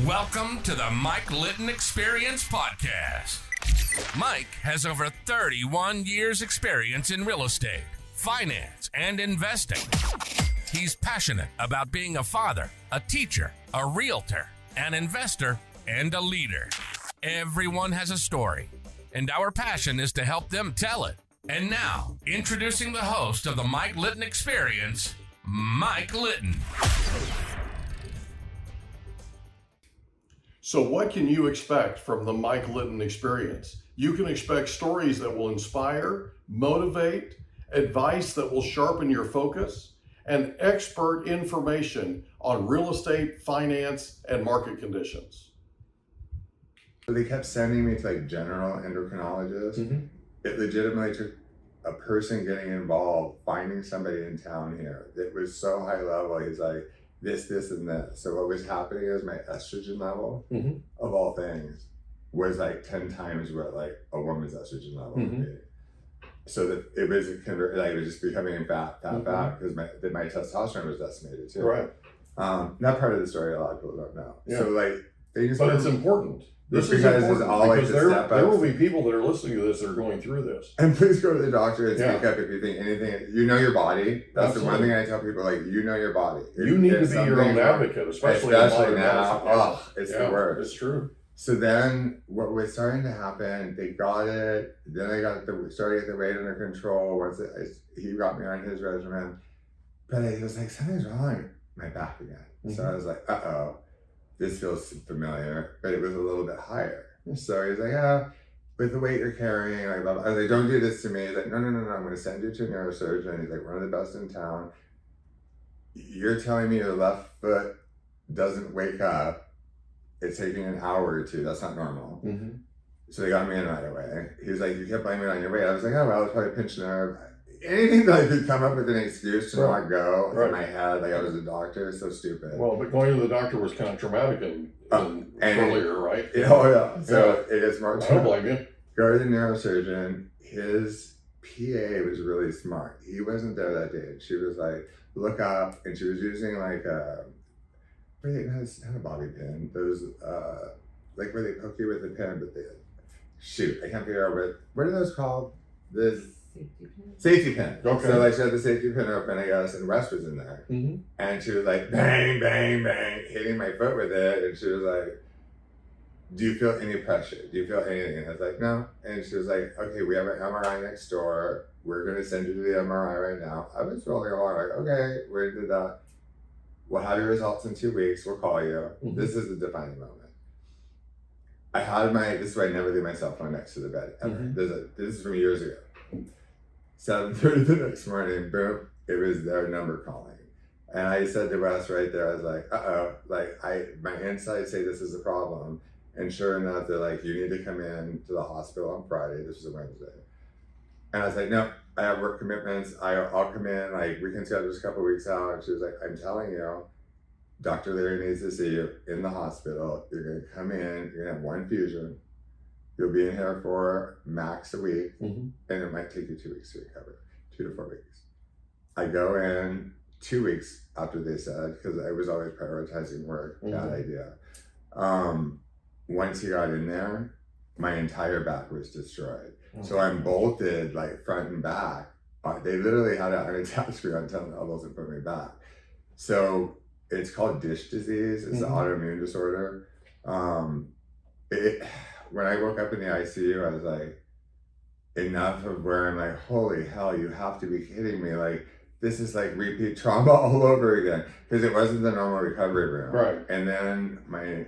Welcome to the Mike Litton Experience Podcast. Mike has over 31 years experience in real estate, finance, and investing. He's passionate about being a father, a teacher, a realtor, an investor, and a leader. Everyone has a story, and our passion is to help them tell it. And now, introducing the host of the Mike Litton Experience, Mike Litton. So what can you expect from the Mike Litton Experience? You can expect stories that will inspire, motivate, advice that will sharpen your focus, and expert information on real estate, finance, and market conditions. They kept sending me to like general endocrinologists. Mm-hmm. It legitimately took a person getting involved, finding somebody in town here. It was so high level. He's like, this, and this. So what was happening is my estrogen level, of all things, was like 10 times what like a woman's estrogen level would be. So that it was like it was just becoming fat, because my testosterone was decimated too. Right. That part of the story a lot of people don't know. Yeah. So like things. But it's important. This is important because there will be people that are listening to this that are going through this. And please go to the doctor and speak up if you think anything. You know your body. That's Absolutely. the one thing I tell people, like, you know your body. You need to be your own advocate, especially now. It's the worst. It's true. So then what was starting to happen, they got it, then I started to get the weight under control once he got me on his regimen. But I was like, something's wrong with my back again. So I was like, this feels familiar, but it was a little bit higher. So he's like, with the weight you're carrying, like, blah, blah. I was like, don't do this to me. He's like, no, I'm going to send you to a neurosurgeon. He's like, one of the best in town. You're telling me your left foot doesn't wake up. It's taking an hour or two. That's not normal. So they got me in right away. He was like, you kept blaming it on your weight. I was like, oh, well, it's probably a pinched nerve. Anything that I could come up with an excuse to not go in my head, like I was a doctor, so stupid. Well, but going to the doctor was kind of traumatic and earlier, right? So it is more. I don't blame you. Go to the neurosurgeon. His PA was really smart. He wasn't there that day. And she was like, look up, and she was using like not a bobby pin. Those like where they poke you with a pin, but I can't figure out what are those called? Safety pin. Okay. So like she had the safety pin open, I guess, and Wes was in there. And she was like, bang, bang, bang, hitting my foot with it. And she was like, do you feel any pressure? Do you feel anything? And I was like, no. And she was like, okay, we have an MRI next door. We're going to send you to the MRI right now. I was rolling along like, okay, we did that. We'll have your results in 2 weeks. We'll call you. This is the defining moment. I had this is why I never leave my cell phone next to the bed ever. This is from years ago. 7:30 the next morning, boom, it was their number calling. And I said to Wes right there, I was like, my insights say this is a problem. And sure enough, they're like, you need to come in to the hospital on Friday. This was a Wednesday. And I was like, no, I have work commitments. I'll come in, like, we can schedule just a couple weeks out. And she was like, I'm telling you, Dr. Leary needs to see you in the hospital. You're going to come in, you're going to have one infusion. You'll be in here for max a week, and it might take you 2 weeks to recover, 2 to 4 weeks. I go in 2 weeks after they said, because I was always prioritizing work, bad idea. Once he got in there, my entire back was destroyed. So I'm bolted like front and back. They literally had to unattach me on 10 elbows and put me back. So it's called dish disease. It's an autoimmune disorder. When I woke up in the ICU, I was like, enough of where I'm like, holy hell, you have to be kidding me. Like, this is like repeat trauma all over again. Because it wasn't the normal recovery room. Right. And then my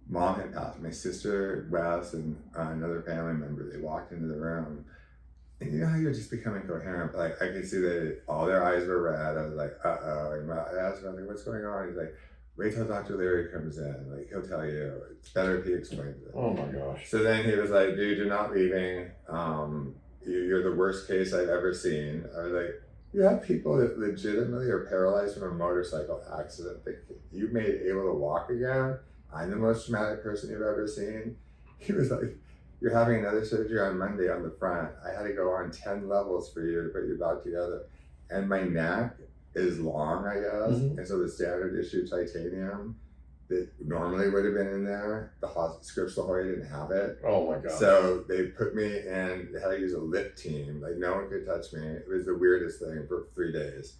mom had passed. My sister, Wes, and another family member, they walked into the room. And you know how you're just becoming coherent? Like, I could see that all their eyes were red. I was like, uh-oh. And I asked him, like, what's going on? He's like, wait till Dr. Leary comes in. Like, he'll tell you. It's better if he explains it. Oh my gosh. So then he was like, dude, you're not leaving. You're the worst case I've ever seen. I was like, you have people that legitimately are paralyzed from a motorcycle accident that you made able to walk again. I'm the most traumatic person you've ever seen. He was like, you're having another surgery on Monday on the front. I had to go on 10 levels for you to put you back together. And my neck is long, I guess. And so the standard issue titanium that normally would have been in there. The Scripps La Jolla didn't have it. Oh my God. So they put me in, they had to use a lit team. Like no one could touch me. It was the weirdest thing for 3 days.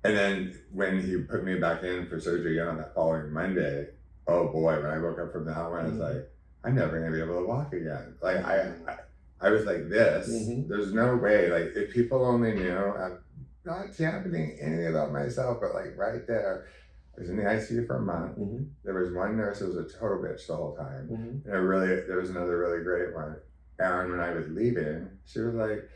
And then when he put me back in for surgery on that following Monday, oh boy, when I woke up from that one, I was like, I'm never gonna be able to walk again. Like I was like this. There's no way. Like if people only knew, I'm not championing anything about myself, but like right there, I was in the ICU for a month. There was one nurse who was a total bitch the whole time. And there was another really great one. And when I was leaving, she was like,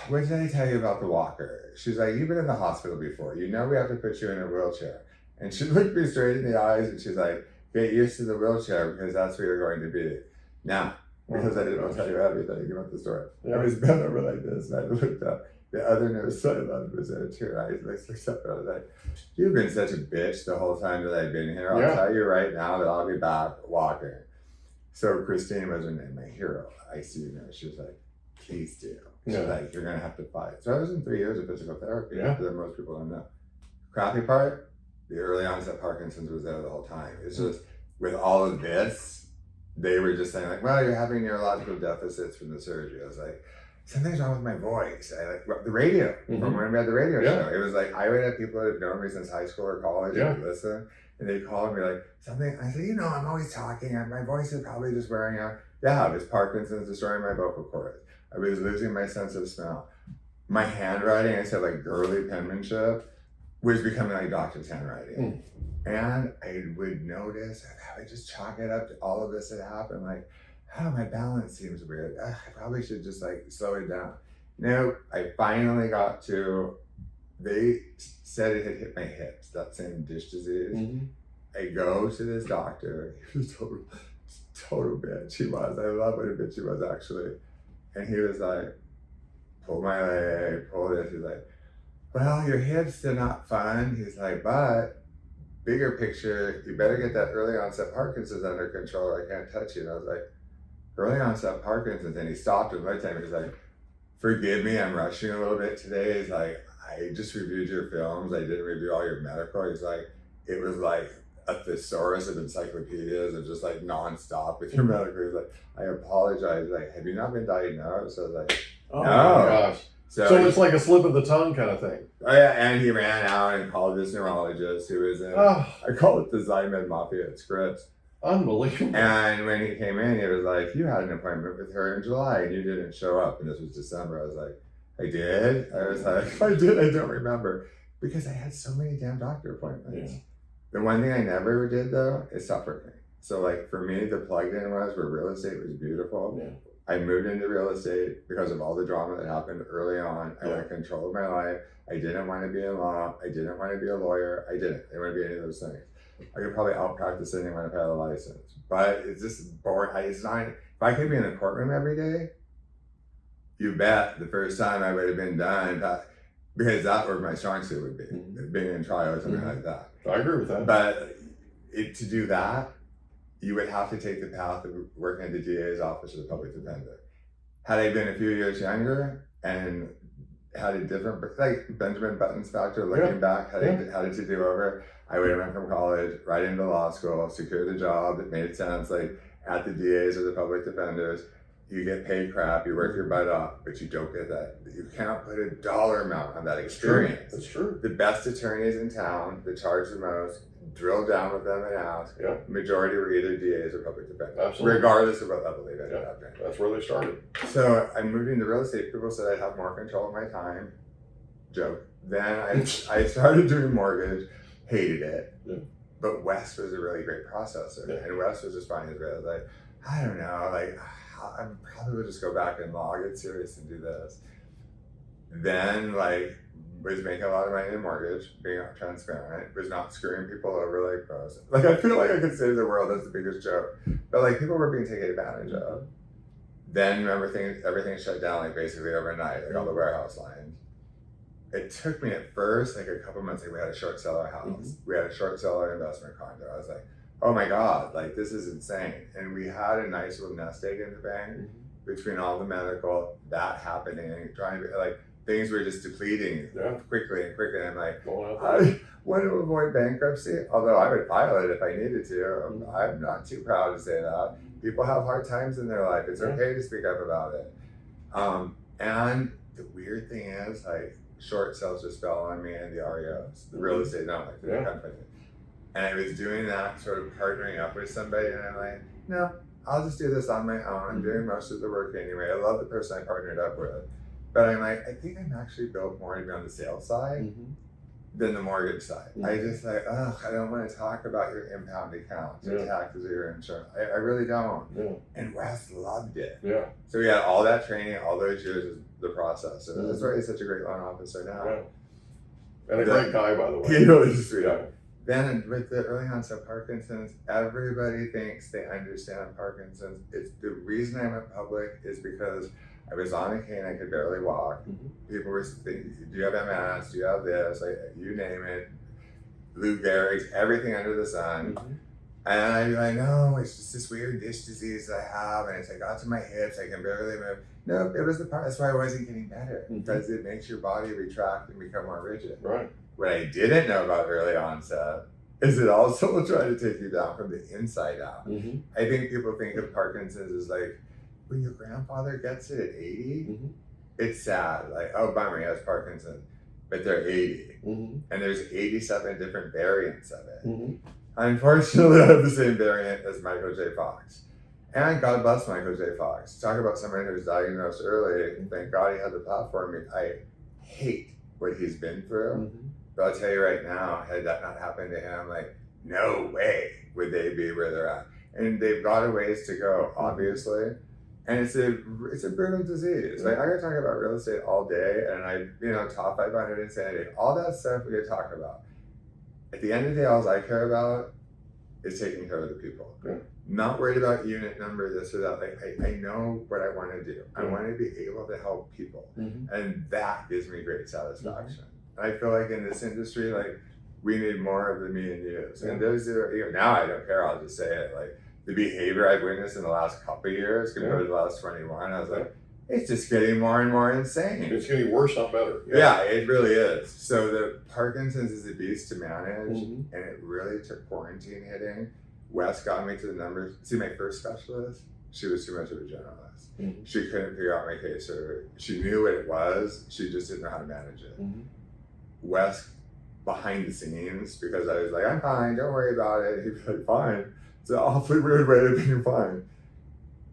what did I tell you about the walker? She's like, you've been in the hospital before. You know we have to put you in a wheelchair. And she looked me straight in the eyes and she's like, get used to the wheelchair because that's where you're going to be. Now, because I didn't want to tell you everything about the story. I was bent over like this and I looked up. The other nurse I loved was there too. And I looked up and I was like, you've been such a bitch the whole time that I've been here. I'll tell you right now that I'll be back walking. So Christine was her name, my hero, ICU nurse. She was like, please do. She's like, you're going to have to fight. So I was in 3 years of physical therapy that most people don't know. Crappy part, the early onset Parkinson's was there the whole time. It's just, with all of this, they were just saying like, well, you're having neurological deficits from the surgery. I was like, something's wrong with my voice. I like the radio, from when we had the radio show. It was like, I would have people that have known me since high school or college and would listen. And they'd call me like, something. I said, you know, I'm always talking. My voice is probably just wearing out. Yeah, it was Parkinson's destroying my vocal cords. I was losing my sense of smell. My handwriting, I said like girly penmanship, was becoming like doctor's handwriting. And I would notice, I would just chalk it up to all of this that happened. Like, oh, my balance seems weird. I probably should just like slow it down. No, I finally got to, they said it had hit my hips, that same dish disease. I go to this doctor. He was total bitch. He was. I love what a bitch he was actually. And he was like, pull my leg, pull this. He's like, well, your hips are not fun. He's like, but bigger picture, you better get that early onset Parkinson's under control or I can't touch you. And I was like, early onset Parkinson's? And he stopped and looked at me. He's like, forgive me, I'm rushing a little bit today. He's like, I just reviewed your films. I didn't review all your medical. He's like, it was like a thesaurus of encyclopedias and just like nonstop with your medical. He's like, I apologize. Like, have you not been diagnosed? I was like, oh no. My gosh. So it's like a slip of the tongue kind of thing. Oh yeah, and he ran out and called this neurologist who was in, I call it the Zymed Mafia at Scripps. Unbelievable. And when he came in, he was like, you had an appointment with her in July and you didn't show up. And this was December. I was like, I did? I was like, I did, I don't remember. Because I had so many damn doctor appointments. The one thing I never did though is stop working. So like for me, the plugged in was where real estate was beautiful. I moved into real estate because of all the drama that happened early on. I wanted control of my life. I didn't want to be in law. I didn't want to be a lawyer. I didn't want to be any of those things. I could probably out-practice anyone if I had a license. But it's just boring. It's not, if I could be in the courtroom every day, you bet the first time I would have been done, because that's where my strong suit would be, being in trial or something like that. I agree with that. But to do that, you would have to take the path of working at the DA's office or the public defender. Had I been a few years younger and had a different, like Benjamin Button's factor, looking back, had it to do over, I would have went from college right into law school, secured a job that made sense, like at the DA's or the public defenders. You get paid crap, you work your butt off, but you don't get that. You cannot put a dollar amount on that experience. That's true. The best attorneys in town that charge the most, drill down with them and ask. Majority were either DAs or public defenders. Absolutely. Regardless of what level they ended up in. That's where they started. So I moved into real estate. People said I'd have more control of my time. Joke. Then I started doing mortgage, hated it. But Wes was a really great processor. And Wes was just finding his way. I was like, I don't know, like, I probably would just go back and law, get serious and do this. Then like, was making a lot of money in mortgage, being transparent, was not screwing people over like pros. Like I feel like I could save the world, that's the biggest joke. But like people were being taken advantage of. Then everything shut down like basically overnight, like all the warehouse lines. It took me at first, like a couple months, like we had a short seller house. We had a short seller investment condo. I was like, oh my God, like this is insane. And we had a nice little nest egg in the bank between all the medical, that happening, trying to be like, things were just depleting quickly and quickly. And I'm like, Well, I want to avoid bankruptcy, although I would file it if I needed to. I'm not too proud to say that. People have hard times in their life. It's okay to speak up about it. And the weird thing is, like, short sales just fell on me and the REOs, the real estate, not like the company. And I was doing that, sort of partnering up with somebody, and I'm like, no, I'll just do this on my own. I'm doing most of the work anyway. I love the person I partnered up with. But I'm like, I think I'm actually built more to be on the sales side than the mortgage side. I just like, I don't want to talk about your impound accounts, your taxes, or your insurance. I really don't. And Wes loved it. So we had all that training, all those years of the process. And that's why he's such a great loan officer now. And a great guy, by the way. He really is sweet. Then with the early onset Parkinson's, everybody thinks they understand Parkinson's. It's the reason I went public is because I was on a cane, I could barely walk. People were thinking, do you have MS? Do you have this? Like, you name it. Lou Gehrig's, everything under the sun. And I'd be like, no, it's just this weird disc disease that I have, and it's like got to my hips, I can barely move. No, it was the part, that's why I wasn't getting better, because it makes your body retract and become more rigid. What I didn't know about early onset is it also will try to take you down from the inside out. I think people think of Parkinson's as like, when your grandfather gets it at 80, it's sad. Like, oh, bummer, he has Parkinson's. But they're 80. And there's 87 different variants of it. Unfortunately, I have the same variant as Michael J. Fox. And God bless Michael J. Fox. Talk about somebody who was diagnosed early, and thank God he had the platform. I hate what he's been through. But I'll tell you right now, had that not happened to him, like, no way would they be where they're at. And they've got a ways to go, obviously. And it's a brutal disease. Like, I could talk about real estate all day, and top 500 insanity, all that stuff we could talk about. At the end of the day, all I care about is taking care of the people. Not worried about unit number, this or that. Like, I know what I want to do. I want to be able to help people. And that gives me great satisfaction. I feel like in this industry, like, we need more of the me and yous. And those are, now I don't care, I'll just say it. Like, the behavior I've witnessed in the last couple of years compared to the last 21, I was like, it's just getting more and more insane. It's getting worse, not better. Yeah, it really is. So the Parkinson's is a beast to manage, and it really took quarantine hitting. Wes got me to the numbers. See, my first specialist, she was too much of a generalist. She couldn't figure out my case, or she knew what it was, she just didn't know how to manage it. Wes, behind the scenes, because I was like, I'm fine, don't worry about it. He'd be like, fine. It's an awfully weird way of being fine.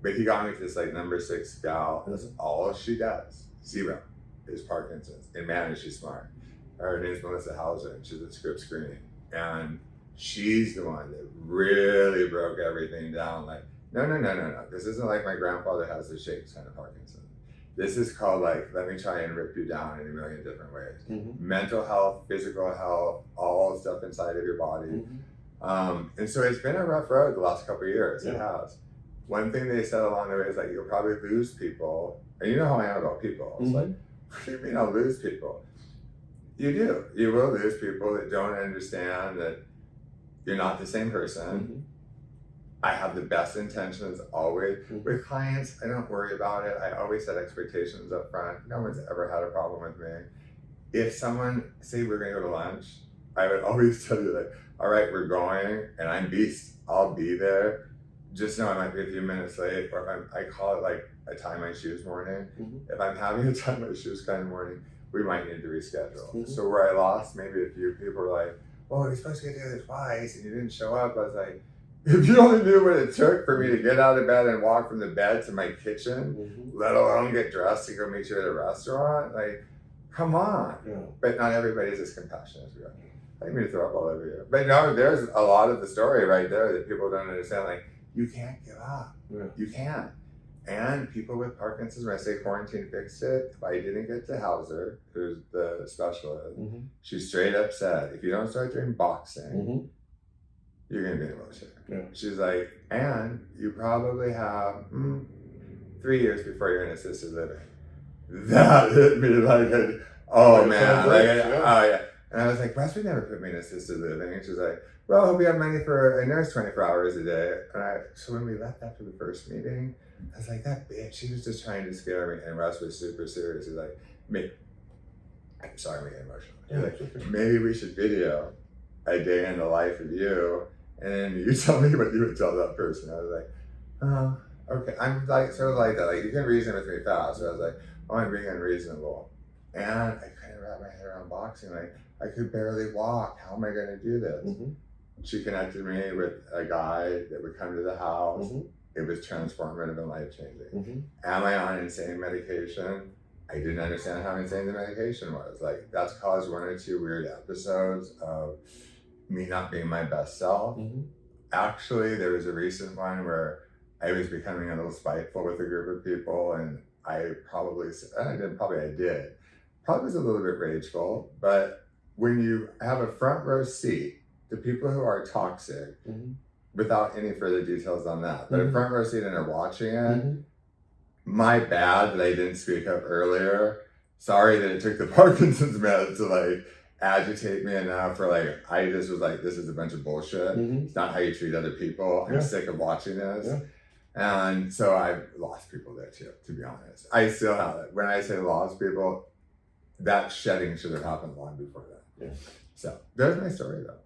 But he got me to this like number 6 gal. That's all she does. 0 is Parkinson's. And man, is she smart. Her name's Melissa Hauser, and she's at Script Screening. And she's the one that really broke everything down. Like, no. This isn't like my grandfather has the shakes kind of Parkinson's. This is called like, let me try and rip you down in a million different ways. Mental health, physical health, all stuff inside of your body. And so it's been a rough road the last couple of years. It has. One thing they said along the way is like, you'll probably lose people. And you know how I am about people. It's like, what do you mean I'll lose people? You do. You will lose people that don't understand that you're not the same person. I have the best intentions always. With clients, I don't worry about it. I always set expectations up front. No one's ever had a problem with me. If someone, say we're gonna go to lunch, I would always tell you like, all right, we're going, and I'm beast, I'll be there. Just know I might be a few minutes late, or if I call it like a tie my shoes morning. If I'm having a tie my shoes kind of morning, we might need to reschedule. So where I lost maybe a few people were like, well, you're supposed to get together twice, and you didn't show up. I was like, if you only knew what it took for me to get out of bed and walk from the bed to my kitchen, let alone get dressed to go meet you at a restaurant, like, come on. But not everybody's as compassionate as we are. I didn't mean to throw up all over you. But no, there's a lot of the story right there that people don't understand. Like, you can't give up. You can't. And people with Parkinson's, when I say quarantine fixed it, if I didn't get to Hauser, who's the specialist, she straight up said, if you don't start doing boxing, you're going to be in a wheelchair. She's like, and you probably have 3 years before you're in assisted living. That hit me like, oh man. And I was like, Wes would never put me in assisted living. And she's like, well, he'll be on money for a nurse 24 hours a day. So when we left after the first meeting, I was like, that bitch, she was just trying to scare me. And Wes was super serious. He's like, I'm sorry, I'm getting emotional. Like, maybe we should video a day in the life of you, and then you tell me what you would tell that person. I was like, oh, okay. I'm like sort of like that. Like, you can reason with me fast. So I was like, oh, I'm being unreasonable. And I couldn't wrap my head around boxing. Like, I could barely walk. How am I going to do this? She connected me with a guy that would come to the house. It was transformative and life-changing. Am I on insane medication? I didn't understand how insane the medication was. Like, that's caused 1 or 2 weird episodes of me not being my best self. Actually, there was a recent one where I was becoming a little spiteful with a group of people, and I did. Probably was a little bit rageful, but when you have a front row seat to people who are toxic, without any further details on that, but a front row seat and are watching it, my bad that I didn't speak up earlier. Sorry that it took the Parkinson's meds to like agitate me enough for like, I just was like, this is a bunch of bullshit. It's not how you treat other people. I'm sick of watching this. And so I've lost people there too, to be honest. I still have it. When I say lost people, that shedding should have happened long before that. So there's my story though.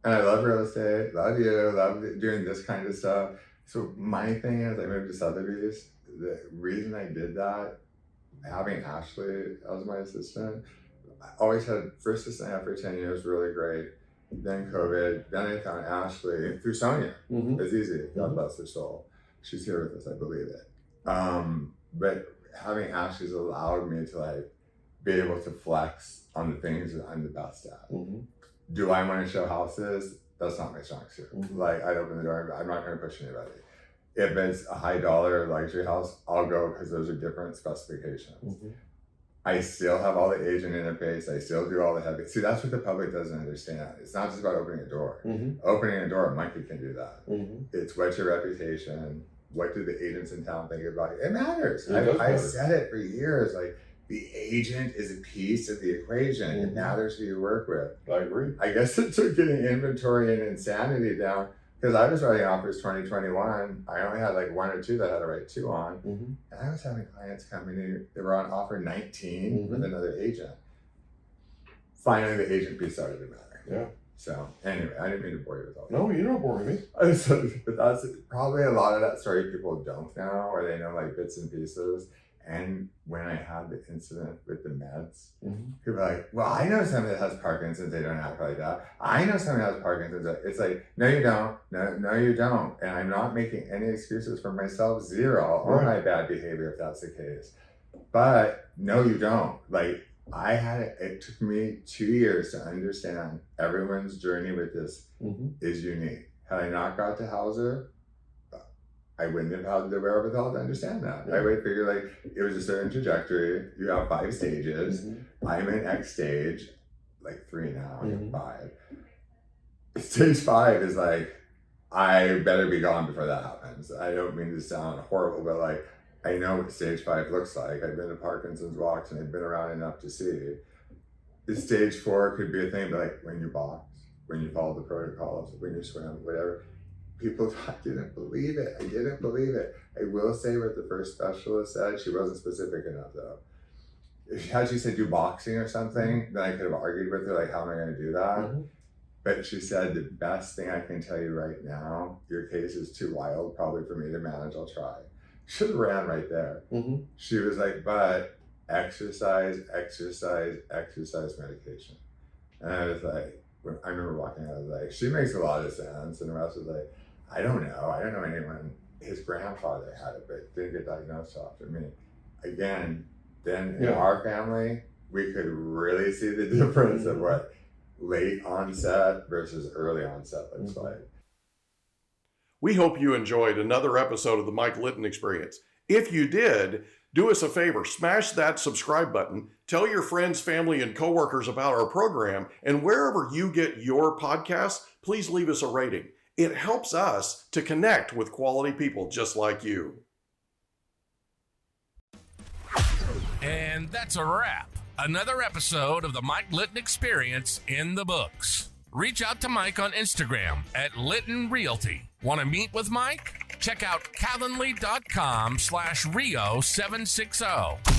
And I love real estate, love you, love doing this kind of stuff. So my thing is, I moved to Sotheby's. The reason I did that, having Ashley as my assistant, I always had first assistant after 10 years, really great. Then COVID, then I found Ashley through Sonia. It's easy, God bless her soul. She's here with us, I believe it. But having Ashley's allowed me to like be able to flex on the things that I'm the best at. Do I want to show houses? That's not my strong suit. Like, I'd open the door, I'm not going to push anybody. If it's a high dollar luxury house, I'll go because those are different specifications. I still have all the agent interface. I still do all the heavy. See, that's what the public doesn't understand. It's not just about opening a door. Opening a door, a monkey can do that. It's what's your reputation? What do the agents in town think about you? It matters. I've said it for years. Like, the agent is a piece of the equation. It matters who you work with. I agree. I guess it took getting inventory and insanity down, because I was writing offers 2021. I only had like 1 or 2 that I had to write 2 on. And I was having clients coming in, they were on offer 19 with another agent. Finally, the agent piece started to matter. So anyway, I didn't mean to bore you with all that. No, you don't bore me. But that's probably a lot of that story people don't know, or they know like bits and pieces. And when I had the incident with the meds, people are like, well, I know somebody that has Parkinson's, they don't act like that. I know somebody that has Parkinson's. It's like, no, you don't. No, you don't. And I'm not making any excuses for myself, zero, or my bad behavior if that's the case. But no, you don't. Like, it took me 2 years to understand everyone's journey with this is unique. Had I not got to Hauser, I wouldn't have had the wherewithal to understand that. I would figure like it was a certain trajectory. You have 5 stages. I'm in X stage, like 3 now, I'm 5. Stage 5 is like, I better be gone before that happens. I don't mean to sound horrible, but like, I know what stage 5 looks like. I've been to Parkinson's walks and I've been around enough to see. The stage 4 could be a thing, but like when you box, when you follow the protocols, when you swim, whatever. People didn't believe it. I didn't believe it. I will say what the first specialist said, she wasn't specific enough though. Had she said do boxing or something, then I could have argued with her, like, how am I going to do that? But she said, the best thing I can tell you right now, your case is too wild probably for me to manage, I'll try. Should have ran right there. She was like, but exercise, medication. And I was like, I remember walking out, I was like, she makes a lot of sense. And the rest was like, I don't know anyone. His grandfather had it, but didn't get diagnosed after me. Again, then in our family, we could really see the difference of what late onset versus early onset looks like. We hope you enjoyed another episode of the Mike Litton Experience. If you did, do us a favor, smash that subscribe button, tell your friends, family, and coworkers about our program, and wherever you get your podcasts, please leave us a rating. It helps us to connect with quality people just like you. And that's a wrap. Another episode of the Mike Litton Experience in the books. Reach out to Mike on Instagram at Litton Realty. Want to meet with Mike? Check out Calendly.com/Rio760.